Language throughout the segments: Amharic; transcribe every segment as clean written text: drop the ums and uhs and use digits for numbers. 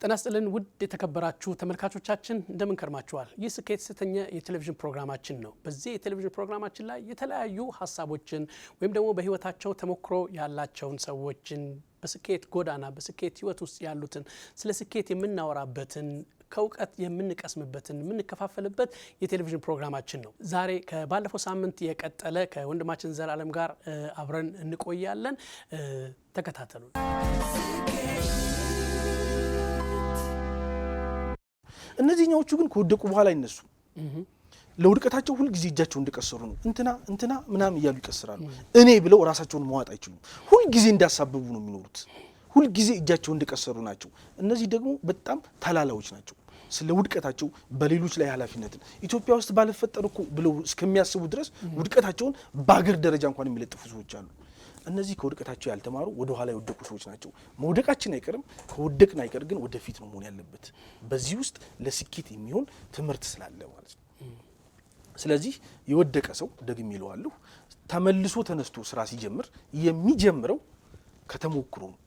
ተናስተልን ውድ የተከበራችሁ ተመልካቾቻችን እንደምን ከርማችኋል? ይህ ስኬት ስተኛ የቴሌቪዥን ፕሮግራማችን ነው። በዚህ የቴሌቪዥን ፕሮግራማችን ላይ የተለያዩ ሐሳቦችን ወይም ደግሞ በህይወታቸው ተሞክሮ ያላቸውን ሰዎችን በስኬት ጎዳና በስኬት ህይወት ውስጥ ያሉትን ስለ ስኬት የምናወራበትን ከውቀት የምንቀስምበትን የምንከፋፈልበት የቴሌቪዥን ፕሮግራማችን ነው። ዛሬ ከባለፈው ሳምንት የቀጠለ ከወንድማችን ዘላለም ጋር አብረን እንቆያለን። ተከታተሉ። እነዚህኛዎቹ ግን ከወደቁ በኋላ አይነሱ። ለውድቀታቸው ሁሉ ጊዜ እጃቸው እንደቀሰሩ ነው። እንትና ምናም ይያሉ ይቀስራሉ። እኔ ብለው ራሳቸውን መዋጥ አይችሉም። ሁሉ ጊዜ እንዳሳበቡ ነው የሚኖሩት። ሁሉ ጊዜ እጃቸው እንደቀሰሩ ናቸው። እነዚህ ደግሞ በጣም ተላላዎች ናቸው። ስለ ውድቀታቸው በሌሎች ላይ ኃላፊነትን ኢትዮጵያ ውስጥ ባለፈጠርኩ ብለው እስከሚያስቡ ድረስ ውድቀታቸውን በአገር ደረጃ እንኳን የሚለጥፉ ሰዎች አሉ። እነዚህ ከውድቀታቸው ያልተማሩ ወደ ኋላ የወደቁ ሰዎች ናቸው። መውደቃችን አይቀርም፣ ከወደቅን አይቀር ግን ወደፊት ነው መሆን ያለበት። በዚህ ውስጥ ለስኬት የሚሆን ትምህርት ስላለ ማለት ነው። ስለዚህ የወደቀ ሰው ደግሜ ይለዋለሁ ተመልሶ ተነስቶ ስራ ሲጀምር የሚጀምረው ከተሞክሮ ነው።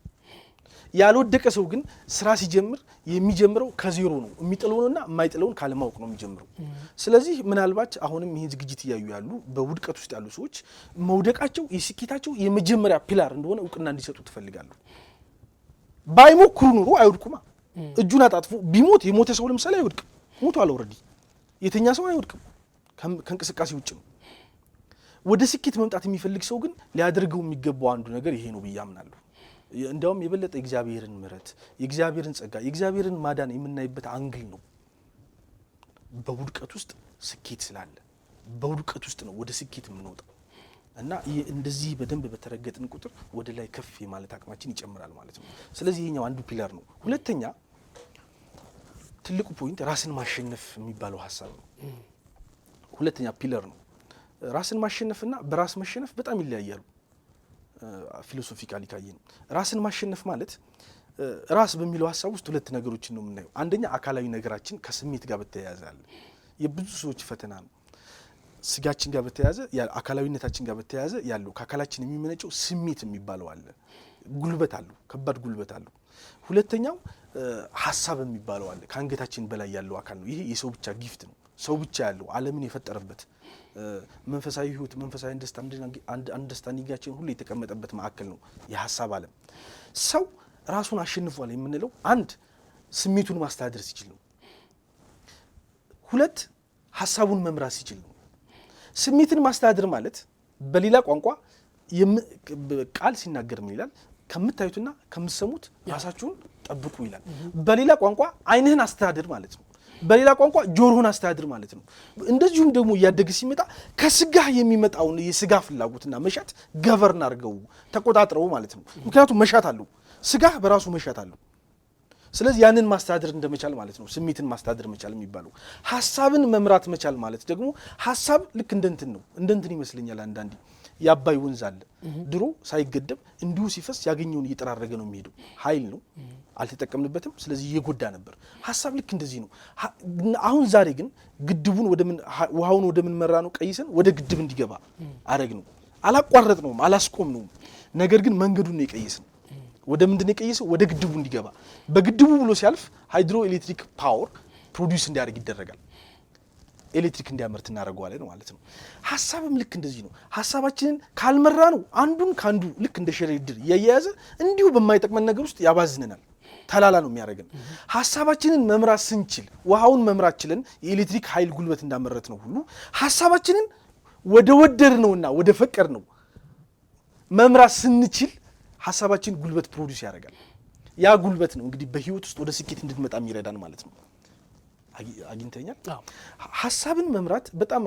ያልወደቀ ሰው ግን ስራ ሲጀምር የሚጀምረው ከዜሮ ነው። የሚጥለውንና የማይጥለውን ካለማወቅ ነው የሚጀምረው። ስለዚህ ምናልባት አሁንም ይሄን ዝግጅት እያዩ ያሉ በውድቀት ውስጥ ያሉ ሰዎች መውደቃቸው የስኬታቸው የመጀመሪያ ፒላር እንደሆነ እውቅና እንዲሰጡ ትፈልጋለሁ። ባይሞክሩ ኑሮ አይወድቁማ። እጁን አጣጥፎ ቢሞት የሞተ ሰው ለምሳሌ አይወድቅም። ሞቷል ኦልሬዲ። የተኛ ሰው አይወድቅም። ከእንቅስቃሴ ውጭ ነው። ወደ ስኬት መምጣት የሚፈልግ ሰው ግን ሊያደርገው የሚገባው አንዱ ነገር ይሄ ነው ብዬ አምናለሁ። እንደውም የበለጠ እግዚአብሔርን ምሕረት፣ የእግዚአብሔርን ጸጋ፣ የእግዚአብሔርን ማዳን የምናይበት አንግል ነው። በውድቀት ውስጥ ስኬት ስላለ በውድቀት ውስጥ ነው ወደ ስኬት የምንወጣው እና እንደዚህ በደንብ በተረገጥን ቁጥር ወደ ላይ ከፍ የማለት አቅማችን ይጨምራል ማለት ነው። ስለዚህ ይሄኛው አንዱ ፒላር ነው። ሁለተኛ ትልቁ ፖይንት ራስን ማሸነፍ የሚባለው ሐሳብ ነው። ሁለተኛ ፒለር ነው። ራስን ማሸነፍና በራስ መሸነፍ በጣም ይለያያሉ። ፊሎሶፊካሊ ካየን ራስን ማሸነፍ ማለት ራስ በሚለው ሐሳብ ውስጥ ሁለት ነገሮችን ነው የምናየው። አንደኛ አካላዊ ነገራችን ከስሜት ጋር በተያያዘ አለ። የብዙ ሰዎች ፈተና ነው። ስጋችን ጋር በተያያዘ አካላዊነታችን ጋር በተያያዘ ያለው ከአካላችን የሚመነጨው ስሜት የሚባለው አለ። ጉልበት አለው፣ ከባድ ጉልበት አለው። ሁለተኛው ሐሳብ የሚባለው አለ። ከአንገታችን በላይ ያለው አካል ነው። ይሄ የሰው ብቻ ጊፍት ነው። ሰው ብቻ ያለው ዓለምን የፈጠረበት መንፈሳዊ ህይወት መንፈሳዊ አንደርስታንዲንጋችን ሁሉ የተቀመጠበት ማዕከል ነው የሐሳብ ዓለም። ሰው ራሱን አሸንፏል የምንለው አንድ ስሜቱን ማስተዳደር ሲችል ነው። ሁለት ሐሳቡን መምራት ሲችል ነው። ስሜትን ማስተዳደር ማለት በሌላ ቋንቋ ቃል ሲናገር ምን ይላል? ከምታዩትና ከምትሰሙት ራሳችሁን ጠብቁ ይላል። በሌላ ቋንቋ ዓይንህን አስተዳደር ማለት ነው። በሌላ ቋንቋ ጆሮህን አስተዳድር ማለት ነው። እንደዚሁም ደግሞ እያደገ ሲመጣ ከስጋህ የሚመጣውን የስጋ ፍላጎትና መሻት ገቨርን አድርገው ተቆጣጥረው ማለት ነው። ምክንያቱም መሻት አለው፣ ስጋህ በራሱ መሻት አለው። ስለዚህ ያንን ማስተዳደር እንደመቻል ማለት ነው ስሜትን ማስተዳደር መቻል የሚባለው። ሐሳብን መምራት መቻል ማለት ደግሞ ሐሳብ ልክ እንደንትን ነው። እንደንትን ይመስለኛል አንዳንዴ የአባይ ወንዝ አለ። ድሮ ሳይገደብ እንዲሁ ሲፈስ ያገኘውን እየጠራረገ ነው የሚሄደው። ኃይል ነው፣ አልተጠቀምንበትም። ስለዚህ እየጎዳ ነበር። ሐሳብ ልክ እንደዚህ ነው። አሁን ዛሬ ግን ግድቡን ውሃውን ወደ ምን መራ ነው? ቀይሰን ወደ ግድብ እንዲገባ አረግ ነው። አላቋረጥ ነው፣ አላስቆም ነው። ነገር ግን መንገዱን ነው የቀየስን። ወደ ምንድን ነው የቀየሰው? ወደ ግድቡ እንዲገባ። በግድቡ ብሎ ሲያልፍ ሃይድሮ ኤሌክትሪክ ፓወር ፕሮዲዩስ እንዲያደርግ ይደረጋል። ኤሌክትሪክ እንዲያመርት እናደርገዋለን ማለት ነው። ሐሳብም ልክ እንደዚህ ነው። ሐሳባችንን ካልመራ ነው አንዱን ካንዱ ልክ እንደ ሸረሪት እያያያዘ እንዲሁ በማይጠቅመን ነገር ውስጥ ያባዝነናል። ተላላ ነው የሚያደርገን። ሐሳባችንን መምራት ስንችል ውሃውን መምራት ችለን የኤሌክትሪክ ኃይል ጉልበት እንዳመረት ነው ሁሉ ሐሳባችንን ወደ ወደድ ነውና ወደ ፈቀድ ነው መምራት ስንችል ሐሳባችን ጉልበት ፕሮዲዩስ ያደርጋል። ያ ጉልበት ነው እንግዲህ በህይወት ውስጥ ወደ ስኬት እንድንመጣ የሚረዳን ማለት ነው። አግኝተኛል። ሐሳብን መምራት በጣም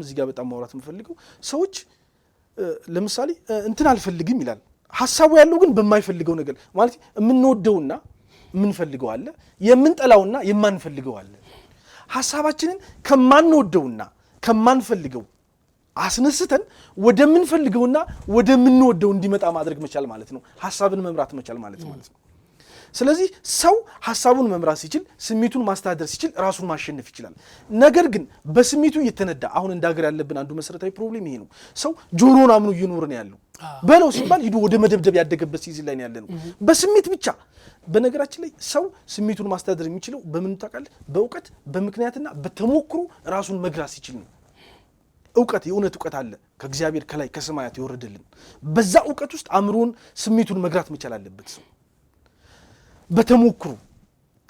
እዚህ ጋር በጣም ማውራት የምፈልገው ሰዎች ለምሳሌ እንትን አልፈልግም ይላል። ሐሳቡ ያለው ግን በማይፈልገው ነገር ማለት የምንወደውና የምንፈልገው አለ፣ የምንጠላውና የማንፈልገው አለ። ሐሳባችንን ከማንወደውና ከማንፈልገው አስነስተን ወደምንፈልገውና ወደምንወደው እንዲመጣ ማድረግ መቻል ማለት ነው። ሐሳብን መምራት መቻል ማለት ነው። ስለዚህ ሰው ሐሳቡን መምራት ሲችል ስሜቱን ማስተዳደር ሲችል ራሱን ማሸነፍ ይችላል። ነገር ግን በስሜቱ እየተነዳ አሁን እንዳገር ያለብን አንዱ መሰረታዊ ፕሮብሌም ይሄ ነው። ሰው ጆሮውን አምኖ እየኖረ ነው ያለው። በለው ሲባል ሂዶ ወደ መደብደብ ያደገበት ሲዝን ላይ ያለ ነው በስሜት ብቻ በነገራችን ላይ ሰው ስሜቱን ማስተዳደር የሚችለው በምን ታውቃለህ በእውቀት በምክንያትና በተሞክሮ ራሱን መግራት ሲችል ነው እውቀት የእውነት እውቀት አለ ከእግዚአብሔር ከላይ ከሰማያት ይወርድልን በዛ እውቀት ውስጥ አእምሮን ስሜቱን መግራት መቻል አለበት ሰው በተሞክሮ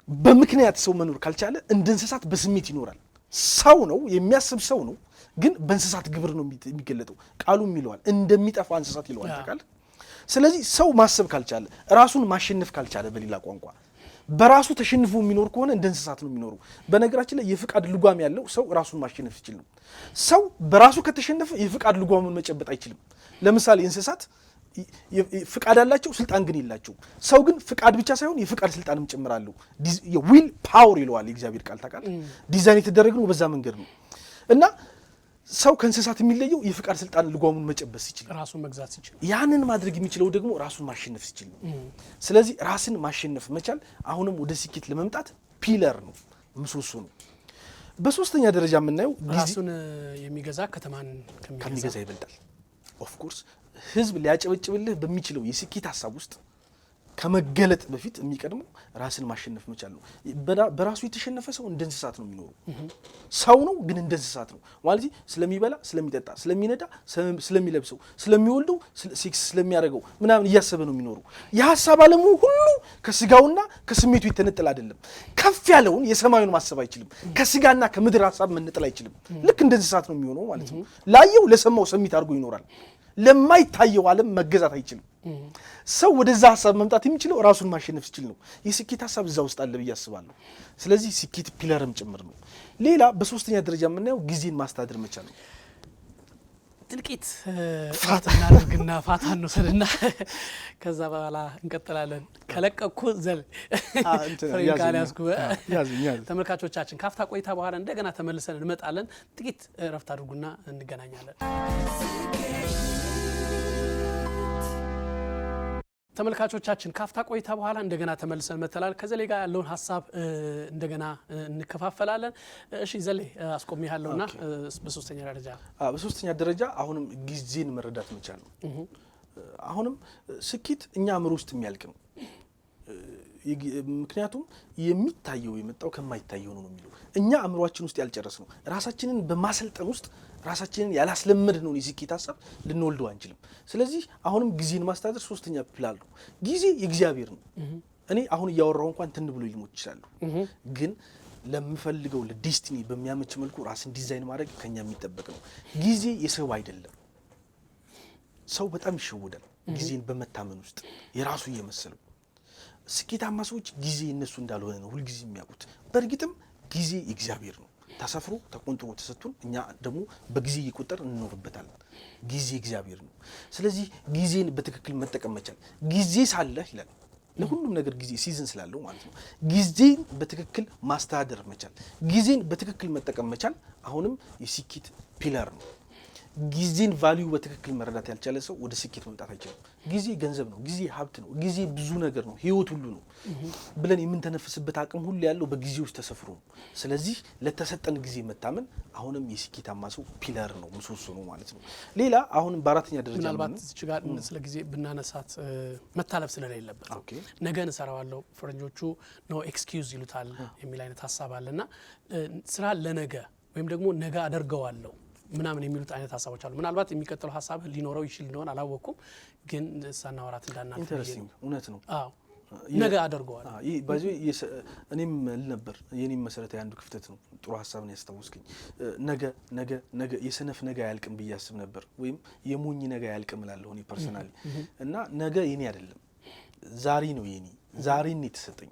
በምክንያት ሰው መኖር ካልቻለ እንደ እንስሳት በስሜት ይኖራል ሰው ነው የሚያስብ ሰው ነው ግን በእንስሳት ግብር ነው የሚገለጠው ቃሉም ይለዋል እንደሚጠፋ እንስሳት ይለዋል ታውቃለህ ስለዚህ ሰው ማሰብ ካልቻለ ራሱን ማሸነፍ ካልቻለ በሌላ ቋንቋ በራሱ ተሸንፎ የሚኖር ከሆነ እንደ እንስሳት ነው የሚኖሩ በነገራችን ላይ የፍቃድ ልጓም ያለው ሰው ራሱን ማሸነፍ ይችላል ነው ሰው በራሱ ከተሸነፈ የፍቃድ ልጓሙን መጨበጥ አይችልም ለምሳሌ እንስሳት ፍቃድ አላቸው ስልጣን ግን የላቸው ሰው ግን ፍቃድ ብቻ ሳይሆን የፍቃድ ስልጣንም ጭምራለው የዊል ፓወር ይለዋል የእግዚአብሔር ቃል ታውቃለህ ዲዛይን የተደረገው በዛ መንገድ ነው እና ሰው ከእንስሳት የሚለየው የፍቃድ ስልጣን ልጓሙን መጨበጥ ሲችል ራሱን መግዛት ሲችል ያንን ማድረግ የሚችለው ደግሞ ራሱን ማሸነፍ ሲችል ነው ስለዚህ ራስን ማሸነፍ መቻል አሁንም ወደ ስኬት ለመምጣት ፒለር ነው ምሰሶ ነው በሶስተኛ ደረጃ የምናየው ራሱን የሚገዛ ከተማን ከሚገዛ ይበልጣል ኦፍ ኮርስ ህዝብ ሊያጨበጭብልህ በሚችለው የስኬት ሐሳብ ውስጥ ከመገለጥ በፊት የሚቀድመው ራስን ማሸነፍ መቻል ነው በራሱ የተሸነፈ ሰው እንደ እንስሳት ነው የሚኖረው ሰው ነው ግን እንደ እንስሳት ነው ማለት ስለሚበላ ስለሚጠጣ ስለሚነዳ ስለሚለብሰው ስለሚወልደው ሴክስ ስለሚያደርገው ምናምን እያሰበ ነው የሚኖረው የሐሳብ ዓለሙ ሁሉ ከስጋውና ከስሜቱ የተነጠለ አይደለም ከፍ ያለውን የሰማዩን ማሰብ አይችልም ከስጋና ከምድር ሐሳብ መነጠል አይችልም ልክ እንደ እንስሳት ነው የሚሆነው ማለት ነው ላየው ለሰማው ሰሚት አድርጎ ይኖራል ለማይታየው ዓለም መገዛት አይችልም ሰው ወደዛ ሐሳብ መምጣት የሚችለው ራሱን ማሸነፍ ሲችል ነው የስኬት ሐሳብ እዛ ውስጥ አለ ብዬ አስባለሁ ስለዚህ ስኬት ፒለርም ጭምር ነው ሌላ በሶስተኛ ደረጃ የምናየው ጊዜን ማስተዳደር መቻል ነው ጥልቂት ፋታና አድርግና ፋታን ነው ሰልና ከዛ በኋላ እንቀጥላለን ከለቀኩ ዘል ፍሬንካሊያስኩ ተመልካቾቻችን ካፍታ ቆይታ በኋላ እንደገና ተመልሰን እንመጣለን ጥቂት ረፍት አድርጉና እንገናኛለን ተመልካቾቻችን ካፍታ ቆይታ በኋላ እንደገና ተመልሰን መተላል ከዘሌ ጋር ያለውን ሐሳብ እንደገና እንከፋፈላለን እሺ ዘሌ አስቆም ያለውና በሶስተኛ ደረጃ አሁንም ጊዜን መረዳት መቻል ነው አሁንም ስኬት እኛ አእምሮ ውስጥ የሚያልቅ ነው ምክንያቱም የሚታየው የመጣው ከማይታየው ነው የሚለው እኛ አእምሮአችን ውስጥ ያልጨረስ ነው ራሳችንን በማሰልጠን ውስጥ ራሳችንን ያላስለመድ ነው የስኬት ሐሳብ ልንወልደው አንችልም ስለዚህ አሁንም ጊዜን ማስተዳደር ሶስተኛ ፕላን ነው ጊዜ የእግዚአብሔር ነው እኔ አሁን እያወራው እንኳን ትን ብሎ ይልሞት ይችላል ግን ለምፈልገው ለዲስቲኒ በሚያመች መልኩ ራስን ዲዛይን ማድረግ ከኛ የሚጠበቅ ነው ጊዜ የሰው አይደለም ሰው በጣም ይሸወዳል ጊዜን በመታመን ውስጥ የራሱ እየመሰለው ስኬታማ ሰዎች ጊዜ እነሱ እንዳልሆነ ነው ሁሉ ጊዜ የሚያውቁት በእርግጥም ጊዜ እግዚአብሔር ነው ተሰፍሮ ተቆንጥሮ ተሰጥቶን እኛ ደግሞ በጊዜ እየቆጠር እንኖርበታለን ጊዜ እግዚአብሔር ነው ስለዚህ ጊዜን በትክክል መጠቀም መቻል ጊዜ ሳለ ይላል ለሁሉም ነገር ጊዜ ሲዝን ስላለው ማለት ነው ጊዜን በትክክል ማስተዳደር መቻል ጊዜን በትክክል መጠቀም መቻል አሁንም የስኬት ፒለር ነው ጊዜን ቫልዩ በትክክል መረዳት ያልቻለ ሰው ወደ ስኬት መምጣት አይችልም ጊዜ ገንዘብ ነው ጊዜ ሀብት ነው ጊዜ ብዙ ነገር ነው ህይወት ሁሉ ነው ብለን የምንተነፍስበት አቅም ሁሉ ያለው በጊዜ ውስጥ ተሰፍሮ ነው ስለዚህ ለተሰጠን ጊዜ መታመን አሁንም የስኬታማ ሰው ፒለር ነው ምሰሶ ነው ማለት ነው ሌላ አሁንም በአራተኛ ደረጃ ምናልባት እዚህ ጋር ስለ ጊዜ ብናነሳት መታለፍ ስለሌለበት ነገ እንሰራዋለሁ ፈረንጆቹ ኖ ኤክስኪውዝ ይሉታል የሚል አይነት ሐሳብ አለና ስራ ለነገ ወይም ደግሞ ነገ አደርገዋለሁ ምናምን የሚሉት አይነት ሐሳቦች አሉ ምናልባት የሚቀጥለው ሐሳብ ሊኖረው ይችላል እንደሆነ አላወኩም ግን ሳናወራት እንዳናልፍ ኢንተረስቲንግ እውነት ነው አዎ ነገ አደርገዋለሁ ባዚ እኔም ነበር የኔም መሰረታዊ አንዱ ክፍተት ነው ጥሩ ሐሳብ ነው ያስተዋወስከኝ ነገ የሰነፍ ነገ ያልቅም ብያስብ ነበር ወይም የሞኝ ነገ ያልቅም እላለሁ እኔ ፐርሰናሊ እና ነገ የኔ አይደለም ዛሬ ነው የኔ ዛሬን የተሰጠኝ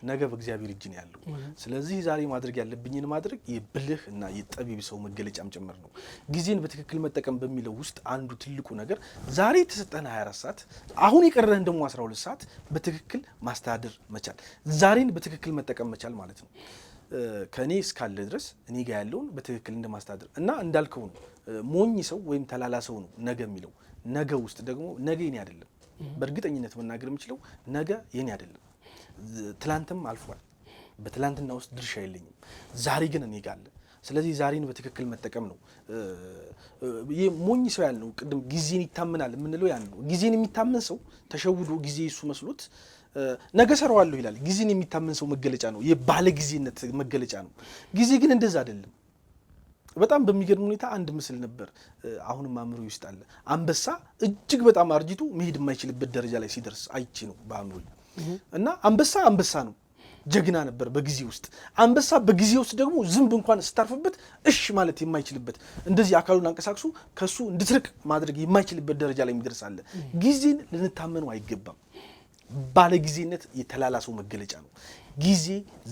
ነገ በእግዚአብሔር እጅ ነው ያለው ስለዚህ ዛሬ ማድረግ ያለብኝን ማድረግ የብልህ እና የጠቢብ ሰው መገለጫም ጭምር ነው ጊዜን በትክክል መጠቀም በሚለው ውስጥ አንዱ ትልቁ ነገር ዛሬ የተሰጠን 24 ሰዓት አሁን የቀረን ደግሞ 12 ሰዓት በትክክል ማስተዳደር መቻል ዛሬን በትክክል መጠቀም መቻል ማለት ነው ከኔ እስካለ ድረስ እኔ ጋር ያለውን በትክክል እንደማስተዳደር እና እንዳልከው ነው ሞኝ ሰው ወይም ተላላ ሰው ነው ነገ የሚለው ነገ ውስጥ ደግሞ ነገ የኔ አይደለም በእርግጠኝነት መናገር የምችለው ነገ የኔ አይደለም ትላንትም አልፏል በትላንትና ውስጥ ድርሻ የለኝም ዛሬ ግን እኔ ጋር አለ ስለዚህ ዛሬን በትክክል መጠቀም ነው። ይሄ ሞኝ ሰው ያልነው ቅድም ጊዜን ይታመናል የምንለው ያን ነው። ጊዜን የሚታመን ሰው ተሸውዶ ጊዜ እሱ መስሎት ነገ ሰራዋለሁ ይላል። ጊዜን የሚታመን ሰው መገለጫ ነው፣ የባለ ጊዜነት መገለጫ ነው። ጊዜ ግን እንደዛ አይደለም። በጣም በሚገርም ሁኔታ አንድ ምስል ነበር አሁንም አእምሮ ውስጥ አለ። አንበሳ እጅግ በጣም አርጅቶ መሄድ የማይችልበት ደረጃ ላይ ሲደርስ አይቼ ነው በአእምሮ እና አንበሳ ነው፣ ጀግና ነበር በጊዜ ውስጥ። አንበሳ በጊዜ ውስጥ ደግሞ ዝንብ እንኳን ስታርፍበት እሺ ማለት የማይችልበት እንደዚህ አካሉን አንቀሳቅሱ ከሱ እንድትርቅ ማድረግ የማይችልበት ደረጃ ላይ የሚደርስ አለ። ጊዜን ልንታመነው አይገባም። ባለ ጊዜነት የተላላሰው መገለጫ ነው። ጊዜ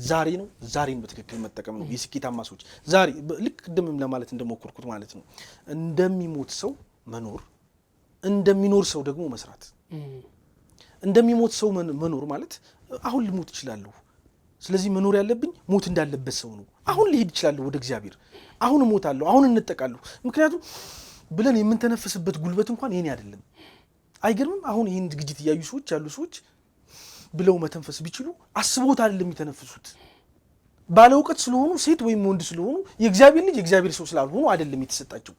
ዛሬ ነው። ዛሬን በትክክል መጠቀም ነው የስኬታማ ሰዎች። ዛሬ ልክ ቅድምም ለማለት እንደሞከርኩት ማለት ነው እንደሚሞት ሰው መኖር፣ እንደሚኖር ሰው ደግሞ መስራት። እንደሚሞት ሰው መኖር ማለት አሁን ልሞት እችላለሁ፣ ስለዚህ መኖር ያለብኝ ሞት እንዳለበት ሰው ነው። አሁን ልሄድ እችላለሁ ወደ እግዚአብሔር፣ አሁን እሞታለሁ፣ አሁን እንጠቃለሁ ምክንያቱም ብለን የምንተነፍስበት ጉልበት እንኳን የኔ አይደለም። አይገርምም? አሁን ይሄን ዝግጅት ያዩ ሰዎች ያሉ ሰዎች ብለው መተንፈስ ቢችሉ አስቦት አይደለም የሚተነፍሱት። ባለ ዕውቀት ስለሆኑ ሴት ወይም ወንድ ስለሆኑ የእግዚአብሔር ልጅ የእግዚአብሔር ሰው ስላልሆኑ አይደለም የተሰጣቸው።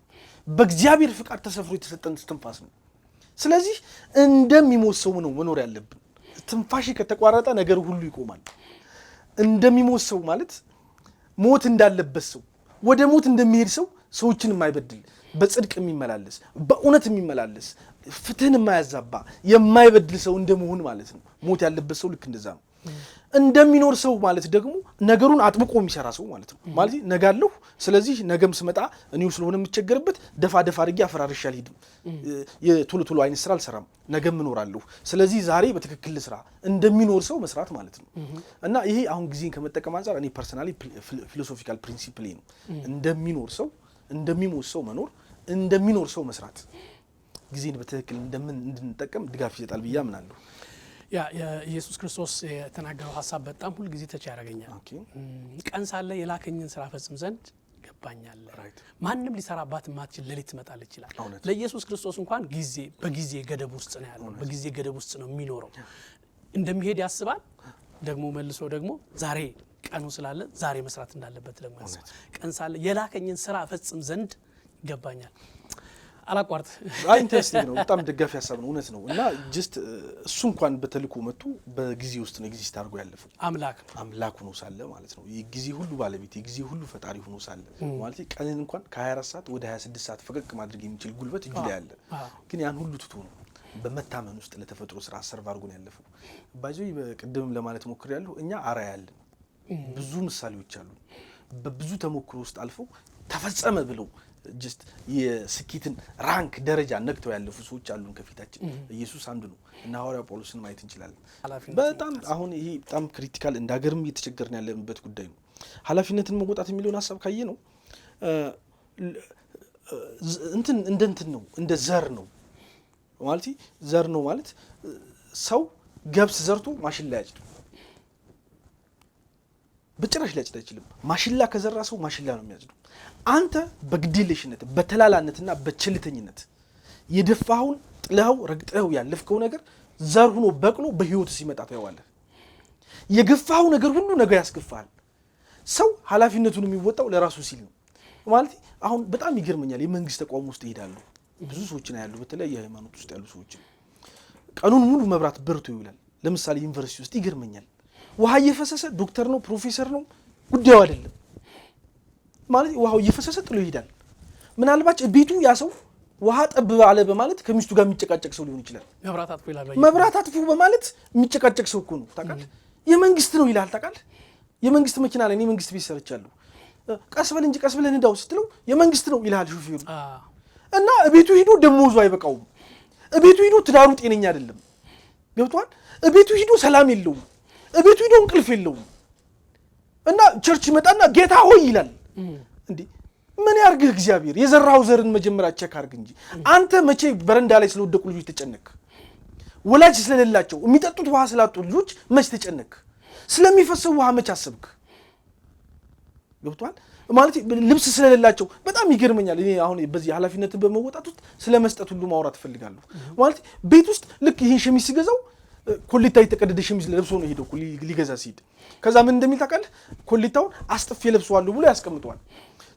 በእግዚአብሔር ፍቃድ ተሰፍሮ የተሰጠን ትንፋስ ነው። ስለዚህ እንደሚሞት ሰው ነው መኖር ያለብን። ትንፋሽ ከተቋረጠ ነገር ሁሉ ይቆማል። እንደሚሞት ሰው ማለት ሞት እንዳለበት ሰው፣ ወደ ሞት እንደሚሄድ ሰው፣ ሰዎችን የማይበድል በጽድቅ የሚመላለስ በእውነት የሚመላለስ ፍትህን የማያዛባ የማይበድል ሰው እንደመሆን ማለት ነው። ሞት ያለበት ሰው ልክ እንደዛ ነው። እንደሚኖር ሰው ማለት ደግሞ ነገሩን አጥብቆ የሚሰራ ሰው ማለት ነው። ማለት ነጋለሁ፣ ስለዚህ ነገም ስመጣ እኔው ስለሆነ የምቸገርበት ደፋ አድርጌ አፈራርሻ አልሄድም። የቶሎ ቶሎ አይነት ስራ አልሰራም፣ ነገም እኖራለሁ። ስለዚህ ዛሬ በትክክል ስራ እንደሚኖር ሰው መስራት ማለት ነው። እና ይሄ አሁን ጊዜን ከመጠቀም አንፃር እኔ ፐርሰናሊ ፊሎሶፊካል ፕሪንሲፕል ነው። እንደሚኖር ሰው፣ እንደሚሞት ሰው መኖር፣ እንደሚኖር ሰው መስራት ጊዜን በትክክል እንድንጠቀም ድጋፍ ይሰጣል ብዬ አምናለሁ። ያ የኢየሱስ ክርስቶስ የተናገረው ሐሳብ በጣም ሁሉ ጊዜ ተች ያደርገኛል። ቀን ሳለ የላከኝን ስራ ፈጽም ዘንድ ገባኛል። ማንም ሊሰራባት ማትችል ሌሊት ትመጣለች ይላል። ለኢየሱስ ክርስቶስ እንኳን ጊዜ በጊዜ ገደብ ውስጥ ነው ያለው። በጊዜ ገደብ ውስጥ ነው የሚኖረው። እንደሚሄድ ያስባል። ደግሞ መልሶ ደግሞ ዛሬ ቀኑ ስላለ ዛሬ መስራት እንዳለበት ደግሞ ያስባል። ቀን ሳለ የላከኝን ስራ ፈጽም ዘንድ ገባኛል። አላቋርጥ ኢንተረስቲንግ ነው። በጣም ደጋፊ ሐሳብ ነው። እውነት ነው። እና ጀስት እሱ እንኳን በተልኮ መጥቶ በጊዜ ውስጥ ነው ኤግዚስት አድርጎ ያለፈው አምላክ ሆኖ ሳለ ማለት ነው። የጊዜ ሁሉ ባለቤት የጊዜ ሁሉ ፈጣሪ ሆኖ ሳለ ማለት ቀንን እንኳን ከ24 ሰዓት ወደ 26 ሰዓት ፈቀቅ ማድረግ የሚችል ጉልበት እጁ ላይ አለ። ግን ያን ሁሉ ትቶ ነው በመታመን ውስጥ ለተፈጥሮ ስራ ሰርቭ አድርጎ ነው ያለፈው። ባይዘይ በቅድምም ለማለት ሞክሬያለሁ። እኛ አርአያ ያለን ብዙ ምሳሌዎች አሉ። በብዙ ተሞክሮ ውስጥ አልፈው ተፈጸመ ብለው ጀስት የስኬትን ራንክ ደረጃ ነግተው ያለፉ ሰዎች አሉን ከፊታችን። ኢየሱስ አንዱ ነው እና ሐዋርያው ጳውሎስን ማየት እንችላለን። በጣም አሁን ይሄ በጣም ክሪቲካል እንደ ሀገርም እየተቸገርን ያለንበት ጉዳይ ነው። ኃላፊነትን መወጣት የሚለውን ሐሳብ ካየ ነው እንትን ነው እንደ ዘር ነው ማለት ዘር ነው ማለት ሰው ገብስ ዘርቶ ማሽላ ያጭድ በጭራሽ ሊያጭድ አይችልም። ማሽላ ከዘራ ሰው ማሽላ ነው የሚያጭደው። አንተ በግዴለሽነት በተላላነትና በቸልተኝነት የደፋውን ጥለኸው ረግጠኸው ያለፍከው ነገር ዘር ሆኖ በቅሎ በህይወት ሲመጣ ታየዋለህ። የገፋው ነገር ሁሉ ነገ ያስገፋል። ሰው ኃላፊነቱን የሚወጣው ለራሱ ሲል ነው ማለት። አሁን በጣም ይገርመኛል። የመንግስት ተቋም ውስጥ ይሄዳሉ ብዙ ሰዎች ነው ያሉ፣ በተለይ የሃይማኖት ውስጥ ያሉ ሰዎች ቀኑን ሙሉ መብራት በርቶ ይውላል። ለምሳሌ ዩኒቨርሲቲ ውስጥ ይገርመኛል። ውሃ እየፈሰሰ ዶክተር ነው ፕሮፌሰር ነው ጉዳዩ አይደለም ማለት ውሃው እየፈሰሰ ጥሎ ይሄዳል። ምናልባት ቤቱ ያ ሰው ውሃ ጠብ አለ በማለት ከሚስቱ ጋር የሚጨቃጨቅ ሰው ሊሆን ይችላል። መብራት አጥፉ በማለት የሚጨቃጨቅ ሰው እኮ ነው ታውቃለህ። የመንግስት ነው ይላል ታውቃለህ። የመንግስት መኪና ላይ እኔ መንግስት ቤት ሰርቻለሁ። ቀስ በል እንጂ ቀስ ብለህ እንዳው ስትለው የመንግስት ነው ይላል ሹፌሩ። እና ቤቱ ሄዶ ደሞዙ አይበቃውም። ቤቱ ሄዶ ትዳሩ ጤነኛ አይደለም። ገብቷል። ቤቱ ሄዶ ሰላም የለውም። ቤቱ ሄዶ እንቅልፍ የለውም። እና ቸርች ይመጣና ጌታ ሆይ ይላል። እንዴ ምን ያርግህ እግዚአብሔር? የዘራው ዘርን መጀመሪያ ቸክ አርግ እንጂ አንተ መቼ በረንዳ ላይ ስለወደቁ ልጆች ተጨነክ? ወላጅ ስለሌላቸው የሚጠጡት ውሃ ስላጡ ልጆች መች ተጨነክ? ስለሚፈሰው ውሃ መች አሰብክ? ገብቷል ማለት ልብስ ስለሌላቸው በጣም ይገርመኛል። እኔ አሁን በዚህ ኃላፊነትን በመወጣት ውስጥ ስለመስጠት ሁሉ ማውራት ፈልጋለሁ። ማለት ቤት ውስጥ ልክ ይሄን ሸሚዝ ሲገዛው ኮሊታ የተቀደደ ሸሚዝ ለብሶ ነው ሄደው ሊገዛ ሲሄድ ከዛ ምን እንደሚል ታውቃለህ? ኮሊታውን አስጥፌ ለብሰዋለሁ ብሎ ያስቀምጠዋል።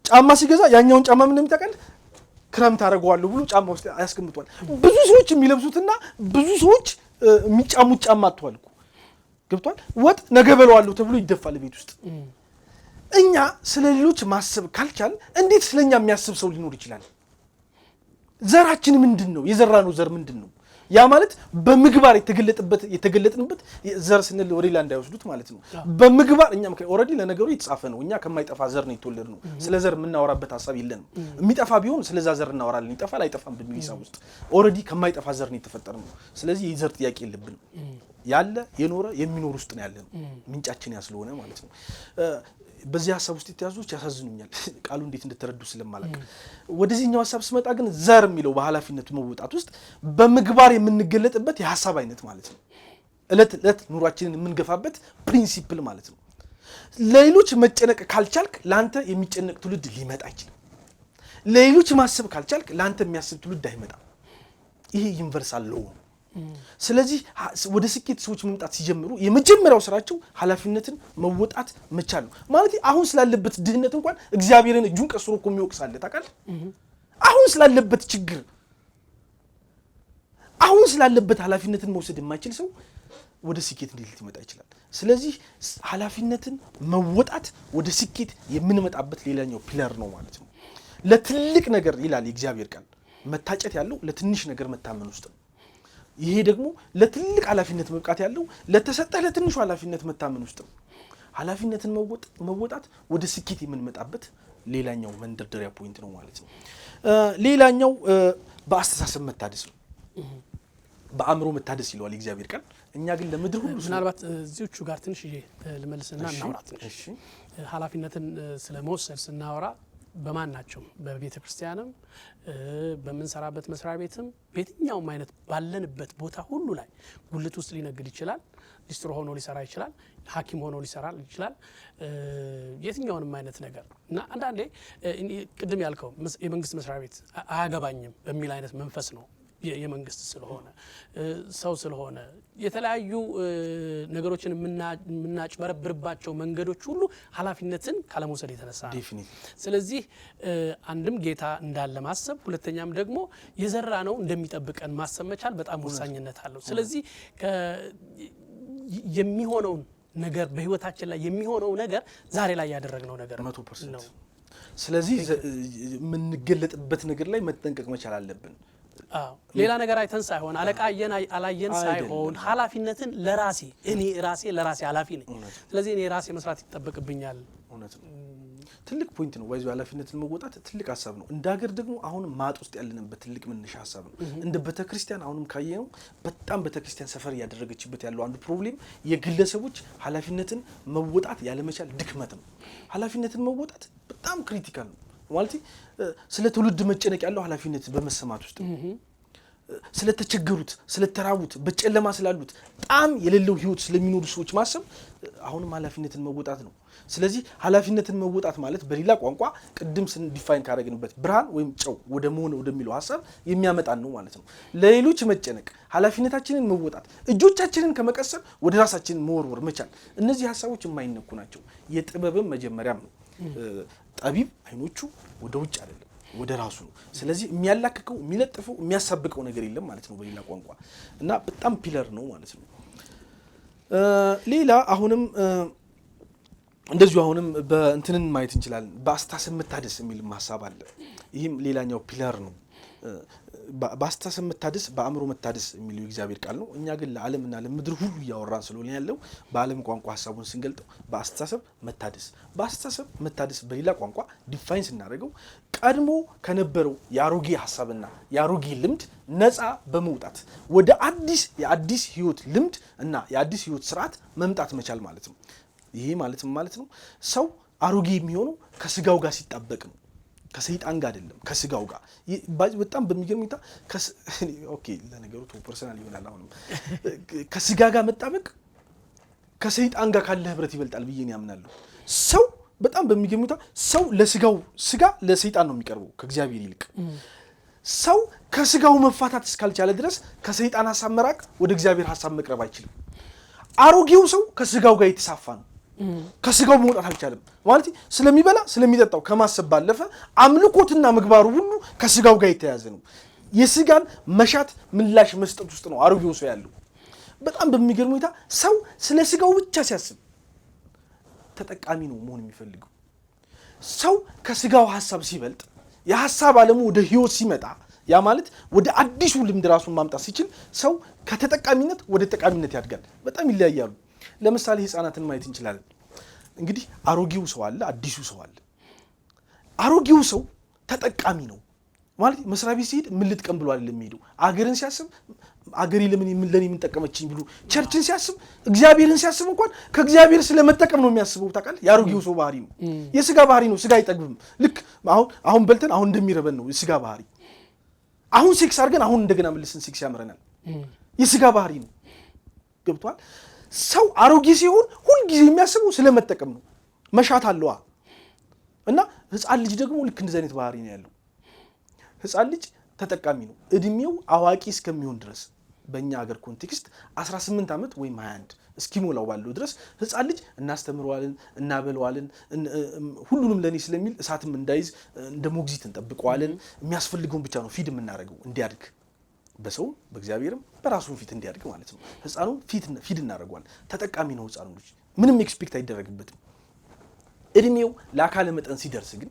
ጫማ ሲገዛ ያኛውን ጫማ ምን እንደሚታቀል ክረምት አደርገዋለሁ ብሎ ጫማ ውስጥ ያስቀምጧል። ብዙ ሰዎች የሚለብሱትና ብዙ ሰዎች የሚጫሙት ጫማ አጥቷል እኮ ገብቷል። ወጥ ነገ በለዋለሁ ተብሎ ይደፋል ቤት ውስጥ። እኛ ስለሌሎች ማሰብ ካልቻል እንዴት ስለኛ የሚያስብ ሰው ሊኖር ይችላል? ዘራችን ምንድነው? የዘራነው ዘር ምንድነው? ያ ማለት በምግባር የተገለጥንበት ዘር ስንል ወደ ሌላ እንዳይወስዱት ማለት ነው። በምግባር እኛ ኦሬዲ ለነገሩ የተጻፈ ነው። እኛ ከማይጠፋ ዘር ነው የተወለድነው። ስለ ዘር የምናወራበት ሐሳብ የለንም። የሚጠፋ ቢሆን ስለዛ ዘር እናወራለን። ይጠፋል አይጠፋም በሚል ሂሳብ ውስጥ ኦሬዲ ከማይጠፋ ዘር ነው የተፈጠርነው። ስለዚህ የዘር ጥያቄ የለብንም። ያለ የኖረ የሚኖር ውስጥ ነው ያለነው። ምንጫችን ያ ስለሆነ ማለት ነው። በዚህ ሐሳብ ውስጥ የተያዙት ያሳዝኑኛል። ቃሉ እንዴት እንደተረዱ ስለማላውቅ ወደዚህኛው ሐሳብ ስመጣ ግን ዘር የሚለው በኃላፊነቱ መወጣት ውስጥ በምግባር የምንገለጥበት የሐሳብ አይነት ማለት ነው። እለት እለት ኑሯችንን የምንገፋበት ፕሪንሲፕል ማለት ነው። ለሌሎች መጨነቅ ካልቻልክ ላንተ የሚጨነቅ ትውልድ ሊመጣ አይችልም። ለሌሎች ማሰብ ካልቻልክ ላንተ የሚያስብ ትውልድ አይመጣም። ይሄ ዩኒቨርሳል ሎው ነው። ስለዚህ ወደ ስኬት ሰዎች መምጣት ሲጀምሩ የመጀመሪያው ስራቸው ኃላፊነትን መወጣት መቻል ነው። ማለት አሁን ስላለበት ድህነት እንኳን እግዚአብሔርን እጁን ቀስሮ እኮ የሚወቅሳል ታውቃለህ። አሁን ስላለበት ችግር፣ አሁን ስላለበት ኃላፊነትን መውሰድ የማይችል ሰው ወደ ስኬት እንዴት ሊመጣ ይችላል? ስለዚህ ኃላፊነትን መወጣት ወደ ስኬት የምንመጣበት ሌላኛው ፒለር ነው ማለት ነው። ለትልቅ ነገር ይላል የእግዚአብሔር ቃል መታጨት ያለው ለትንሽ ነገር መታመን ውስጥ ነው። ይሄ ደግሞ ለትልቅ ኃላፊነት መብቃት ያለው ለተሰጠህ ለትንሹ ኃላፊነት መታመን ውስጥ ነው። ኃላፊነትን መወጣት ወደ ስኬት የምንመጣበት ሌላኛው መንደርደሪያ ፖይንት ነው ማለት ነው። ሌላኛው በአስተሳሰብ መታደስ ነው። በአእምሮ መታደስ ይለዋል የእግዚአብሔር ቃል። እኛ ግን ለምድር ሁሉ ምናልባት እዚዎቹ ጋር ትንሽ ልመልስና እናውራት። እሺ ኃላፊነትን ስለመወሰድ ስናወራ በማን ናቸው? በቤተ ክርስቲያንም በምንሰራበት መስሪያ ቤትም በየትኛውም አይነት ባለንበት ቦታ ሁሉ ላይ ጉልት ውስጥ ሊነግድ ይችላል። ሊስትሮ ሆኖ ሊሰራ ይችላል። ሐኪም ሆኖ ሊሰራ ይችላል። የትኛውንም አይነት ነገር እና አንዳንዴ ቅድም ያልከው የመንግስት መስሪያ ቤት አያገባኝም በሚል አይነት መንፈስ ነው የመንግስት ስለሆነ ሰው ስለሆነ የተለያዩ ነገሮችን የምናጭበረብርባቸው መንገዶች ሁሉ ኃላፊነትን ካለመውሰድ የተነሳ ነው። ስለዚህ አንድም ጌታ እንዳለ ማሰብ፣ ሁለተኛም ደግሞ የዘራ ነው እንደሚጠብቀን ማሰብ መቻል በጣም ወሳኝነት አለው። ስለዚህ የሚሆነውን ነገር በህይወታችን ላይ የሚሆነው ነገር ዛሬ ላይ ያደረግነው ነገር 100% ነው። ስለዚህ የምንገለጥበት ነገር ላይ መጠንቀቅ መቻል አለብን። ሌላ ነገር አይተን ሳይሆን አለቃ አላየን ሳይሆን ኃላፊነትን ለራሴ እኔ ለራሴ ኃላፊ ነኝ። ስለዚህ እኔ ራሴ መስራት ይጠበቅብኛል። እውነት ነው። ትልቅ ፖይንት ነው። ወይስ ኃላፊነትን መወጣት ትልቅ ሐሳብ ነው። እንደ ሀገር ደግሞ አሁንም ማጥ ውስጥ ያለንበት ትልቅ መነሻ ሐሳብ ነው። እንደ ቤተክርስቲያን አሁንም ካየነው በጣም ቤተክርስቲያን ሰፈር ያደረገችበት ያለው አንዱ ፕሮብሌም የግለሰቦች ኃላፊነትን መወጣት ያለመቻል ድክመት ነው። ኃላፊነትን መወጣት በጣም ክሪቲካል ነው። ማለት ስለ ትውልድ መጨነቅ ያለው ኃላፊነት በመሰማት ውስጥ ስለተቸገሩት፣ ስለተራቡት፣ በጨለማ ስላሉት ጣም የሌለው ህይወት ስለሚኖሩ ሰዎች ማሰብ አሁንም ኃላፊነትን መወጣት ነው። ስለዚህ ኃላፊነትን መወጣት ማለት በሌላ ቋንቋ ቅድም ዲፋይን ካደረግንበት ብርሃን ወይም ጨው ወደ መሆን ወደሚለው ሐሳብ የሚያመጣን ነው ማለት ነው። ለሌሎች መጨነቅ፣ ኃላፊነታችንን መወጣት፣ እጆቻችንን ከመቀሰብ ወደ ራሳችን መወርወር መቻል፣ እነዚህ ሐሳቦች የማይነኩ ናቸው። የጥበብም መጀመሪያም ነው። ጠቢብ አይኖቹ ወደ ውጭ አይደለም ወደ ራሱ ነው። ስለዚህ የሚያላክከው የሚለጥፈው የሚያሳብቀው ነገር የለም ማለት ነው በሌላ ቋንቋ እና በጣም ፒለር ነው ማለት ነው። ሌላ አሁንም እንደዚሁ አሁንም በእንትንን ማየት እንችላለን። በአስተሳሰብ መታደስ የሚል ሐሳብ አለ። ይህም ሌላኛው ፒለር ነው። በአስተሳሰብ መታደስ፣ በአእምሮ መታደስ የሚለው የእግዚአብሔር ቃል ነው። እኛ ግን ለዓለምና ለምድር ሁሉ እያወራን ስለሆነ ያለው በዓለም ቋንቋ ሐሳቡን ስንገልጠው በአስተሳሰብ መታደስ። በአስተሳሰብ መታደስ በሌላ ቋንቋ ዲፋይን ስናደርገው ቀድሞ ከነበረው የአሮጌ ሐሳብና የአሮጌ ልምድ ነፃ በመውጣት ወደ የአዲስ ህይወት ልምድ እና የአዲስ ህይወት ስርዓት መምጣት መቻል ማለት ነው። ይሄ ማለት ነው ሰው አሮጌ የሚሆነው ከስጋው ጋር ሲጣበቅ ነው። ከሰይጣን ጋር አይደለም፣ ከስጋው ጋር። በጣም በሚገርም ሁኔታ ኦኬ ለነገሩ ፐርሰናል ይሆናል። አሁንም ከስጋ ጋር መጣበቅ ከሰይጣን ጋር ካለ ህብረት ይበልጣል ብዬ ነው ያምናለሁ። ሰው በጣም በሚገርም ሁኔታ ሰው ስጋ ለሰይጣን ነው የሚቀርበው ከእግዚአብሔር ይልቅ። ሰው ከስጋው መፋታት እስካልቻለ ድረስ ከሰይጣን ሐሳብ መራቅ ወደ እግዚአብሔር ሐሳብ መቅረብ አይችልም። አሮጌው ሰው ከስጋው ጋር የተሳፋ ነው። ከስጋው መውጣት አልቻለም ማለት ስለሚበላ ስለሚጠጣው ከማሰብ ባለፈ አምልኮትና ምግባሩ ሁሉ ከስጋው ጋር የተያዘ ነው። የስጋን መሻት ምላሽ መስጠት ውስጥ ነው አሮጌው ሰው ያለው። በጣም በሚገርም ሁኔታ ሰው ስለ ስጋው ብቻ ሲያስብ ተጠቃሚ ነው መሆን የሚፈልገው። ሰው ከስጋው ሐሳብ ሲበልጥ የሐሳብ ዓለሙ ወደ ህይወት ሲመጣ ያ ማለት ወደ አዲሱ ልምድ ራሱን ማምጣት ሲችል ሰው ከተጠቃሚነት ወደ ጠቃሚነት ያድጋል። በጣም ይለያያሉ። ለምሳሌ ህፃናትን ማየት እንችላለን። እንግዲህ አሮጌው ሰው አለ፣ አዲሱ ሰው አለ። አሮጌው ሰው ተጠቃሚ ነው ማለት መስሪያ ቤት ሲሄድ ምን ልጥቀም ብሎ አይደለም የሚሄደው። አገርን ሲያስብ አገሬ ለኔ ምን ጠቀመችኝ ብሎ፣ ቸርችን ሲያስብ፣ እግዚአብሔርን ሲያስብ እንኳን ከእግዚአብሔር ስለመጠቀም ነው የሚያስበው። ታውቃለህ? የአሮጌው ሰው ባህሪ ነው። የስጋ ባህሪ ነው። ስጋ አይጠግብም። ልክ አሁን በልተን አሁን እንደሚረበን ነው የስጋ ባህሪ። አሁን ሴክስ አድርገን አሁን እንደገና መልሰን ሴክስ ያመረናል። የስጋ ባህሪ ነው። ገብቷል? ሰው አሮጌ ሲሆን ሁልጊዜ የሚያስበው ስለመጠቀም ነው። መሻት አለዋ እና ህፃን ልጅ ደግሞ ልክ እንደዚህ አይነት ባህሪ ነው ያለው። ህፃን ልጅ ተጠቃሚ ነው። እድሜው አዋቂ እስከሚሆን ድረስ በእኛ ሀገር ኮንቴክስት 18 ዓመት ወይም 21 እስኪሞላው ባለው ድረስ ህፃን ልጅ እናስተምረዋለን፣ እናበለዋለን። ሁሉንም ለኔ ስለሚል እሳትም እንዳይዝ እንደ ሞግዚት እንጠብቀዋለን። የሚያስፈልገውን ብቻ ነው ፊድ የምናደርገው እንዲያድግ፣ በሰውም በእግዚአብሔርም በራሱም ፊት እንዲያድግ ማለት ነው። ህፃኑን ፊድ እናደርገዋለን። ተጠቃሚ ነው ህፃኑ ልጅ፣ ምንም ኤክስፔክት አይደረግበትም። እድሜው ለአካለ መጠን ሲደርስ ግን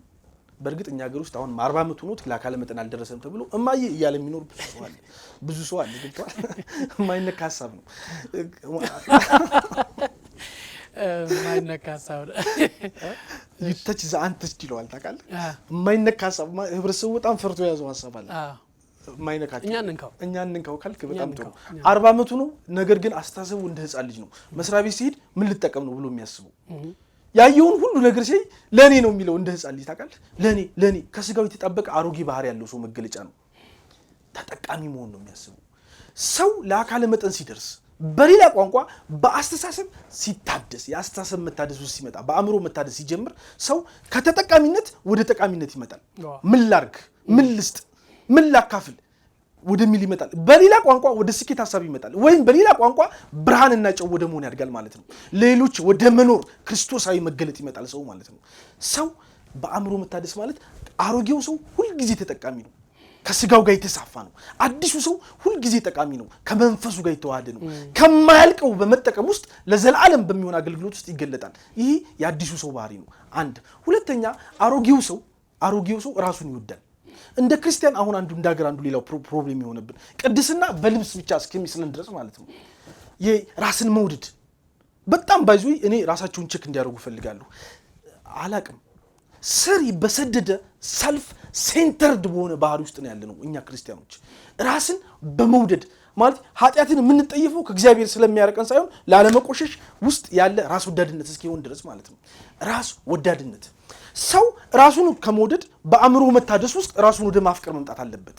በእርግጥ እኛ ሀገር ውስጥ አሁን 40 ዓመት ሆኖት ለአካለ መጠን አልደረሰም ተብሎ እማዬ እያለ የሚኖር ብዙ ሰው አለ። ገብቷል? የማይነካ ሀሳብ ነው። የማይነካ ሀሳብ ነው። ይተች አንተች ይለዋል። ታውቃለህ? የማይነካ ሀሳብ ህብረተሰቡ በጣም ፈርቶ የያዘው ሀሳብ አለ። የማይነካቸው እኛ እንንካው ካልክ በጣም ጥሩ። 40 ዓመቱ ነው፣ ነገር ግን አስተሳሰቡ እንደ ህፃን ልጅ ነው። መስሪያ ቤት ሲሄድ ምን ልጠቀም ነው ብሎ የሚያስበው ያየውን ሁሉ ነገር ሲይ ለኔ ነው የሚለው እንደ ህፃን ልጅ። ታውቃለህ? ለኔ ከስጋው የተጣበቀ አሮጌ ባህሪ ያለው ሰው መገለጫ ነው። ተጠቃሚ መሆን ነው የሚያስበው። ሰው ለአካለ መጠን ሲደርስ፣ በሌላ ቋንቋ በአስተሳሰብ ሲታደስ፣ የአስተሳሰብ መታደስ ውስጥ ሲመጣ፣ በአእምሮ መታደስ ሲጀምር ሰው ከተጠቃሚነት ወደ ጠቃሚነት ይመጣል። ምን ላርግ፣ ምን ልስጥ፣ ምን ላካፍል ወደሚል ይመጣል። በሌላ ቋንቋ ወደ ስኬት ሐሳብ ይመጣል። ወይም በሌላ ቋንቋ ብርሃንና ጨው ወደ መሆን ያድጋል ማለት ነው። ሌሎች ወደ መኖር ክርስቶሳዊ መገለጥ ይመጣል ሰው ማለት ነው። ሰው በአእምሮ መታደስ ማለት አሮጌው ሰው ሁልጊዜ ተጠቃሚ ነው፣ ከስጋው ጋር የተሳፋ ነው። አዲሱ ሰው ሁልጊዜ ጠቃሚ ነው፣ ከመንፈሱ ጋር የተዋሃደ ነው። ከማያልቀው በመጠቀም ውስጥ ለዘላለም በሚሆን አገልግሎት ውስጥ ይገለጣል። ይህ የአዲሱ ሰው ባህሪ ነው። አንድ ሁለተኛ፣ አሮጌው ሰው ራሱን ይወዳል። እንደ ክርስቲያን አሁን አንዱ እንዳገር አንዱ ሌላው ፕሮብሌም የሆነብን ቅድስና በልብስ ብቻ እስከሚስለን ድረስ ማለት ነው። የራስን መውደድ በጣም ባይዙ እኔ ራሳቸውን ቼክ እንዲያደርጉ ፈልጋለሁ። አላቅም ስር በሰደደ ሰልፍ ሴንተርድ በሆነ ባህሪ ውስጥ ነው ያለነው እኛ ክርስቲያኖች። ራስን በመውደድ ማለት ኃጢአትን የምንጠየፈው ከእግዚአብሔር ስለሚያረቀን ሳይሆን ላለመቆሸሽ ውስጥ ያለ ራስ ወዳድነት እስኪሆን ድረስ ማለት ነው። ራስ ወዳድነት ሰው ራሱን ከመውደድ በአእምሮ መታደስ ውስጥ ራሱን ወደ ማፍቀር መምጣት አለበት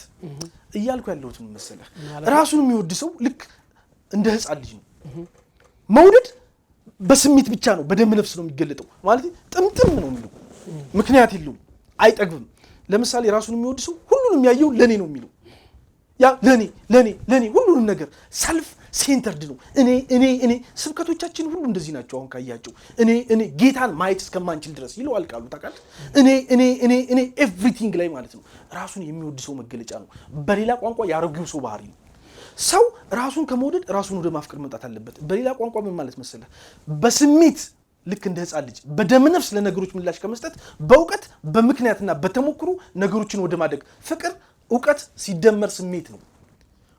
እያልኩ ያለሁት ምን መሰለህ? ራሱን የሚወድ ሰው ልክ እንደ ህፃን ልጅ ነው። መውደድ በስሜት ብቻ ነው፣ በደም ነፍስ ነው የሚገለጠው። ማለት ጥምጥም ነው የሚለው፣ ምክንያት የለውም፣ አይጠግብም። ለምሳሌ ራሱን የሚወድ ሰው ሁሉንም ያየው ለኔ ነው የሚለው። ያ ለኔ ሁሉንም ነገር ሰልፍ ሴንተርድ ነው። እኔ ስብከቶቻችን ሁሉ እንደዚህ ናቸው። አሁን ካያቸው እኔ ጌታን ማየት እስከማንችል ድረስ ይለዋል ቃሉ። ታውቃለህ? እኔ ኤቭሪቲንግ ላይ ማለት ነው። ራሱን የሚወድ ሰው መገለጫ ነው። በሌላ ቋንቋ ያሮጌው ሰው ባህሪ ነው። ሰው ራሱን ከመውደድ ራሱን ወደ ማፍቀር መምጣት አለበት። በሌላ ቋንቋ ምን ማለት መሰለህ? በስሜት ልክ እንደ ህፃን ልጅ በደም ነፍስ ለነገሮች ምላሽ ከመስጠት በእውቀት በምክንያትና በተሞክሮ ነገሮችን ወደ ማደግ። ፍቅር እውቀት ሲደመር ስሜት ነው።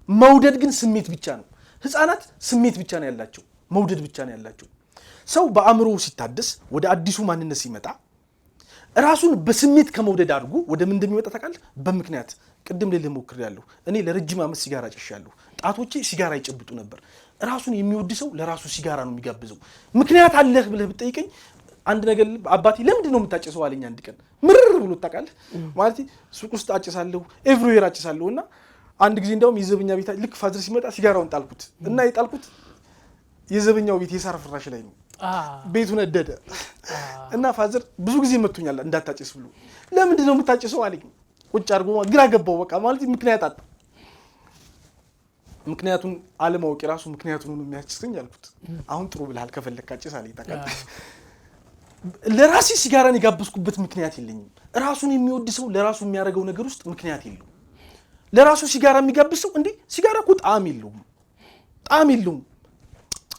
መውደድ ግን ስሜት ብቻ ነው። ህፃናት ስሜት ብቻ ነው ያላቸው፣ መውደድ ብቻ ነው ያላቸው። ሰው በአእምሮ ሲታደስ ወደ አዲሱ ማንነት ሲመጣ ራሱን በስሜት ከመውደድ አድርጎ ወደ ምን እንደሚመጣ ታውቃለህ? በምክንያት ቅድም ልልህ ሞክሬያለሁ። እኔ ለረጅም ዓመት ሲጋራ ጭሻለሁ። ጣቶቼ ሲጋራ ይጨብጡ ነበር። ራሱን የሚወድ ሰው ለራሱ ሲጋራ ነው የሚጋብዘው። ምክንያት አለህ ብለህ ብትጠይቀኝ አንድ ነገር አባቴ ለምንድን ነው የምታጨሰው አለኝ። አንድ ቀን ምርር ብሎ ታውቃለህ? ማለት ሱቅ ውስጥ አጨሳለሁ፣ ኤቭሪዌር አጨሳለሁና አንድ ጊዜ እንደውም የዘበኛ ቤት ልክ ፋዘር ሲመጣ ሲጋራውን ጣልኩት እና የጣልኩት የዘበኛው ቤት የሳር ፍራሽ ላይ ነው። ቤቱ ነደደ እና ፋዘር ብዙ ጊዜ መጥቶኛል እንዳታጨስ ብሎ። ለምንድን ነው የምታጨሰው አለኝ። ቁጭ አድርጎ ግራ ገባው። በቃ ማለት ምክንያት አጣ። ምክንያቱን አለማወቅ ራሱ ምክንያቱን ነው የሚያጭሰኝ አልኩት። አሁን ጥሩ ብለሃል ከፈለክ አጭስ አለኝ። ታውቃለህ? ለራሴ ሲጋራን የጋበዝኩበት ምክንያት የለኝም። ራሱን የሚወድ ሰው ለራሱ የሚያደርገው ነገር ውስጥ ምክንያት የለውም። ለራሱ ሲጋራ የሚጋብዝ ሰው እንዴ ሲጋራ እኮ ጣዕም የለውም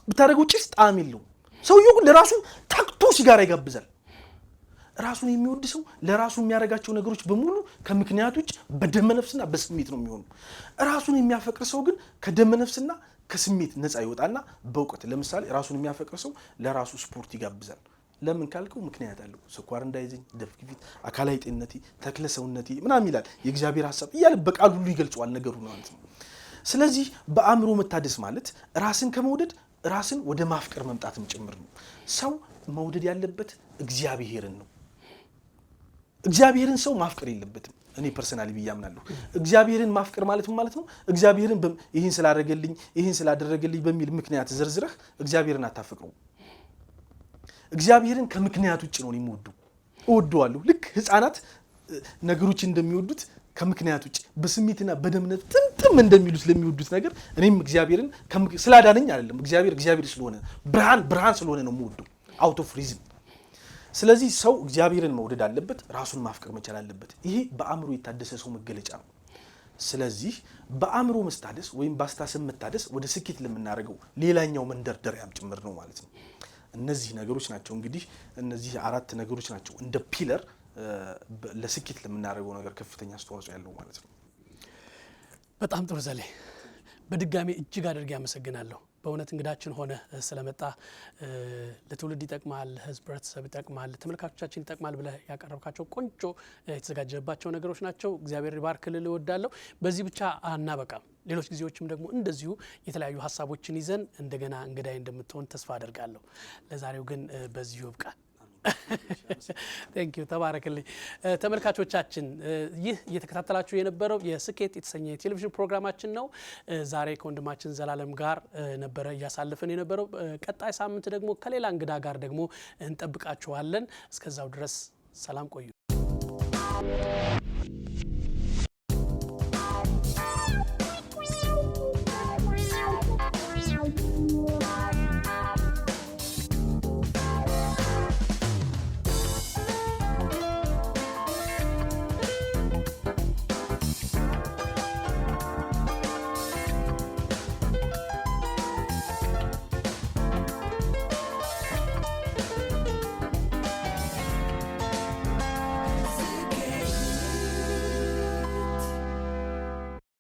ብታደርገው ጭስ ጣዕም የለውም። ሰውየው ግን ለራሱ ታክቶ ሲጋራ ይጋብዛል። ራሱን የሚወድ ሰው ለራሱ የሚያደርጋቸው ነገሮች በሙሉ ከምክንያት ውጭ በደመነፍስና በስሜት ነው የሚሆኑ። ራሱን የሚያፈቅር ሰው ግን ከደመነፍስና ከስሜት ነፃ ይወጣና በእውቀት ለምሳሌ ራሱን የሚያፈቅር ሰው ለራሱ ስፖርት ይጋብዛል። ለምን ካልከው ምክንያት አለው። ስኳር እንዳይዘኝ፣ ደም ግፊት፣ አካላዊ ጤንነቴ፣ ተክለ ሰውነቴ ምናምን ይላል። የእግዚአብሔር ሐሳብ እያለ በቃል ሁሉ ይገልጿል ነገሩ ነው ማለት ነው። ስለዚህ በአእምሮ መታደስ ማለት ራስን ከመውደድ ራስን ወደ ማፍቀር መምጣትም ጭምር ነው። ሰው መውደድ ያለበት እግዚአብሔርን ነው። እግዚአብሔርን ሰው ማፍቀር የለበትም። እኔ ፐርሰናሊ ብያምናለሁ። እግዚአብሔርን ማፍቀር ማለት ምን ማለት ነው? እግዚአብሔርን ይሄን ስላደረገልኝ በሚል ምክንያት ዘርዝረህ እግዚአብሔርን አታፈቅረው። እግዚአብሔርን ከምክንያት ውጭ ነው የሚወደው። እወደዋለሁ ልክ ህፃናት ነገሮች እንደሚወዱት ከምክንያት ውጭ በስሜትና በደምነት ጥምጥም እንደሚሉት ለሚወዱት ነገር እኔም እግዚአብሔርን ስላዳነኝ አይደለም፣ እግዚአብሔር ስለሆነ ብርሃን ስለሆነ ነው የምወደው አውት ኦፍ ሪዝን። ስለዚህ ሰው እግዚአብሔርን መውደድ አለበት፣ ራሱን ማፍቀር መቻል አለበት። ይሄ በአእምሮ የታደሰ ሰው መገለጫ ነው። ስለዚህ በአእምሮ መስታደስ ወይም በአስተሳሰብ መታደስ ወደ ስኬት ለምናደርገው ሌላኛው መንደርደሪያም ጭምር ነው ማለት ነው። እነዚህ ነገሮች ናቸው እንግዲህ እነዚህ 4 ነገሮች ናቸው እንደ ፒለር ለስኬት ለምናደርገው ነገር ከፍተኛ አስተዋጽኦ ያለው ማለት ነው። በጣም ጥሩ ዘሌ፣ በድጋሚ እጅግ አድርጌ አመሰግናለሁ። በእውነት እንግዳችን ሆነ ስለመጣ ለትውልድ ይጠቅማል፣ ህብረተሰብ ይጠቅማል፣ ተመልካቾቻችን ይጠቅማል ብለህ ያቀረብካቸው ቆንጆ የተዘጋጀባቸው ነገሮች ናቸው። እግዚአብሔር ይባርክልህ እወዳለሁ። በዚህ ብቻ አናበቃም። ሌሎች ጊዜዎችም ደግሞ እንደዚሁ የተለያዩ ሀሳቦችን ይዘን እንደገና እንግዳይ እንደምትሆን ተስፋ አደርጋለሁ። ለዛሬው ግን በዚሁ ይብቃል። ቴንኪዩ፣ ተባረክልኝ። ተመልካቾቻችን ይህ እየተከታተላችሁ የነበረው የስኬት የተሰኘ የቴሌቪዥን ፕሮግራማችን ነው። ዛሬ ከወንድማችን ዘላለም ጋር ነበረ እያሳለፈን የነበረው። ቀጣይ ሳምንት ደግሞ ከሌላ እንግዳ ጋር ደግሞ እንጠብቃችኋለን። እስከዛው ድረስ ሰላም ቆዩ።